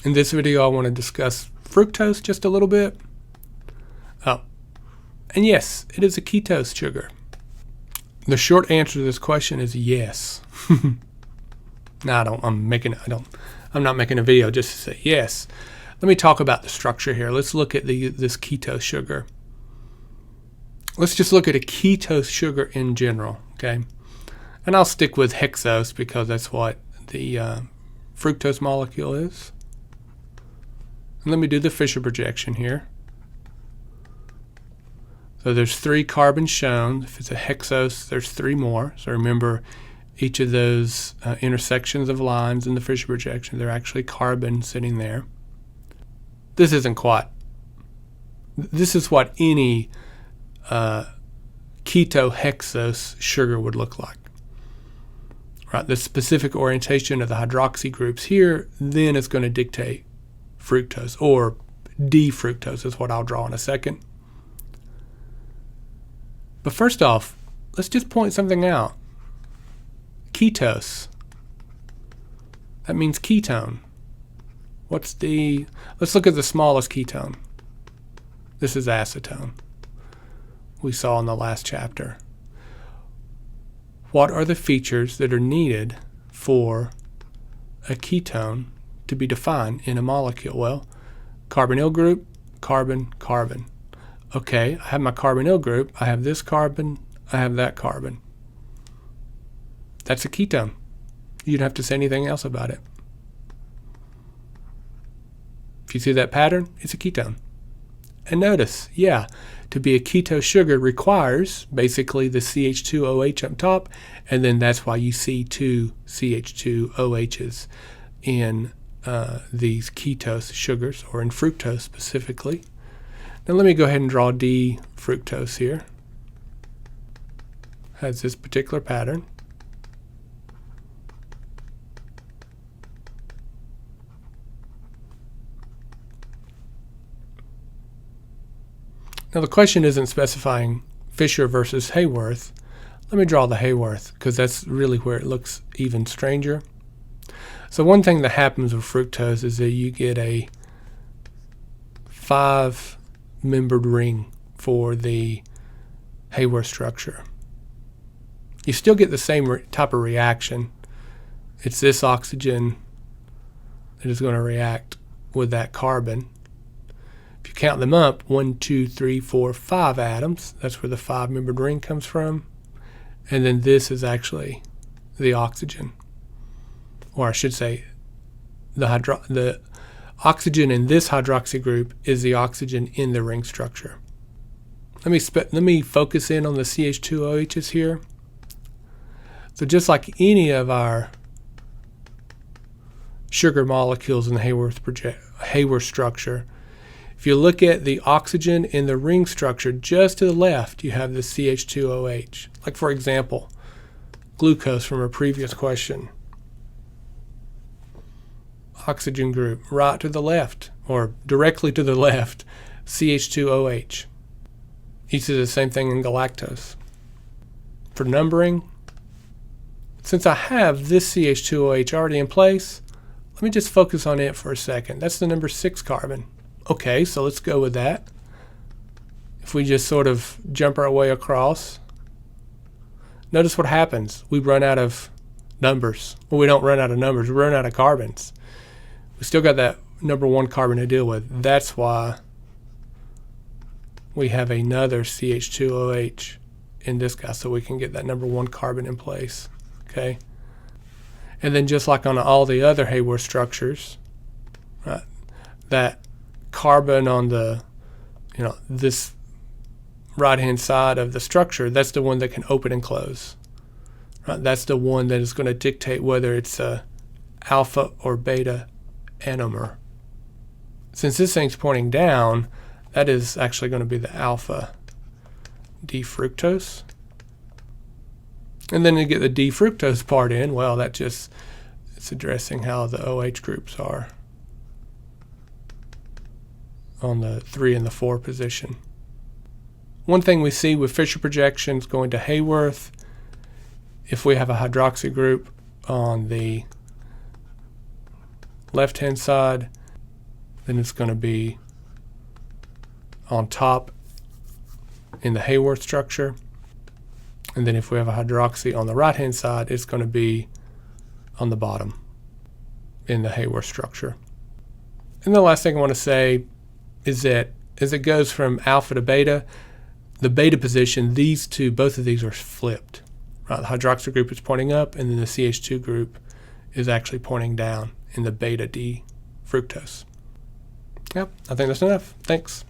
In this video, I want to discuss fructose just a little bit. Oh, and yes, it is a ketose sugar. The short answer to this question is yes. No, I'm not making a video just to say yes. Let me talk about the structure here. Let's look at this ketose sugar. Let's just look at a ketose sugar in general, okay? And I'll stick with hexose because that's what the fructose molecule is. And let me do the Fischer projection here. So there's 3 carbons shown. If it's a hexose, there's 3 more. So remember, each of those intersections of lines in the Fischer projection, they're actually carbon sitting there. This isn't quite. This is what any ketohexose sugar would look like. Right, the specific orientation of the hydroxy groups here then is going to dictate fructose, or D-fructose is what I'll draw in a second. But first off, let's just point something out. Ketose. That means ketone. Let's look at the smallest ketone. This is acetone. We saw in the last chapter. What are the features that are needed for a ketone to be defined in a molecule? Well, carbonyl group, carbon, carbon. Okay, I have my carbonyl group. I have this carbon. I have that carbon. That's a ketone. You don't have to say anything else about it. If you see that pattern, it's a ketone. And notice, yeah, to be a ketose sugar requires basically the CH2OH up top, and then that's why you see 2 CH2OHs in these ketose sugars, or in fructose specifically. Now let me go ahead and draw D-fructose here. Has this particular pattern. Now the question isn't specifying Fischer versus Hayworth. Let me draw the Hayworth because that's really where it looks even stranger. So one thing that happens with fructose is that you get a 5-membered ring for the Hayworth structure. You still get the same type of reaction. It's this oxygen that is going to react with that carbon. If you count them up, 1, 2, 3, 4, 5 atoms. That's where the 5-membered ring comes from. And then this is actually the oxygen. Or I should say, the oxygen in this hydroxy group is the oxygen in the ring structure. Let me focus in on the CH2OHs here. So just like any of our sugar molecules in the Hayworth structure, if you look at the oxygen in the ring structure, just to the left, you have the CH2OH. Like, for example, glucose from a previous question. Oxygen group, right to the left, or directly to the left, CH2OH. You see the same thing in galactose. For numbering, since I have this CH2OH already in place, let me just focus on it for a second. That's the number 6 carbon. Okay, so let's go with that. If we just sort of jump our way across, notice what happens. We run out of numbers. Well, we don't run out of numbers. We run out of carbons. We still got that number 1 carbon to deal with. That's why we have another CH2OH in this guy, so we can get that number 1 carbon in place. Okay? And then just like on all the other Hayworth structures, right, that carbon on the, this right-hand side of the structure, that's the one that can open and close. Right? That's the one that is going to dictate whether it's a alpha or beta anomer. Since this thing's pointing down, that is actually going to be the alpha D-fructose. And then to get the D-fructose part in, well, it's addressing how the OH groups are on the 3 and the 4 position. One thing we see with Fischer projections going to Hayworth, if we have a hydroxy group on the left-hand side then it's going to be on top in the Haworth structure. And then if we have a hydroxy on the right-hand side, it's going to be on the bottom in the Haworth structure. And the last thing I want to say is that as it goes from alpha to beta, the beta position, both of these are flipped. Right? The hydroxy group is pointing up, and then the CH2 group is actually pointing down in the beta D fructose. Yep, I think that's enough. Thanks.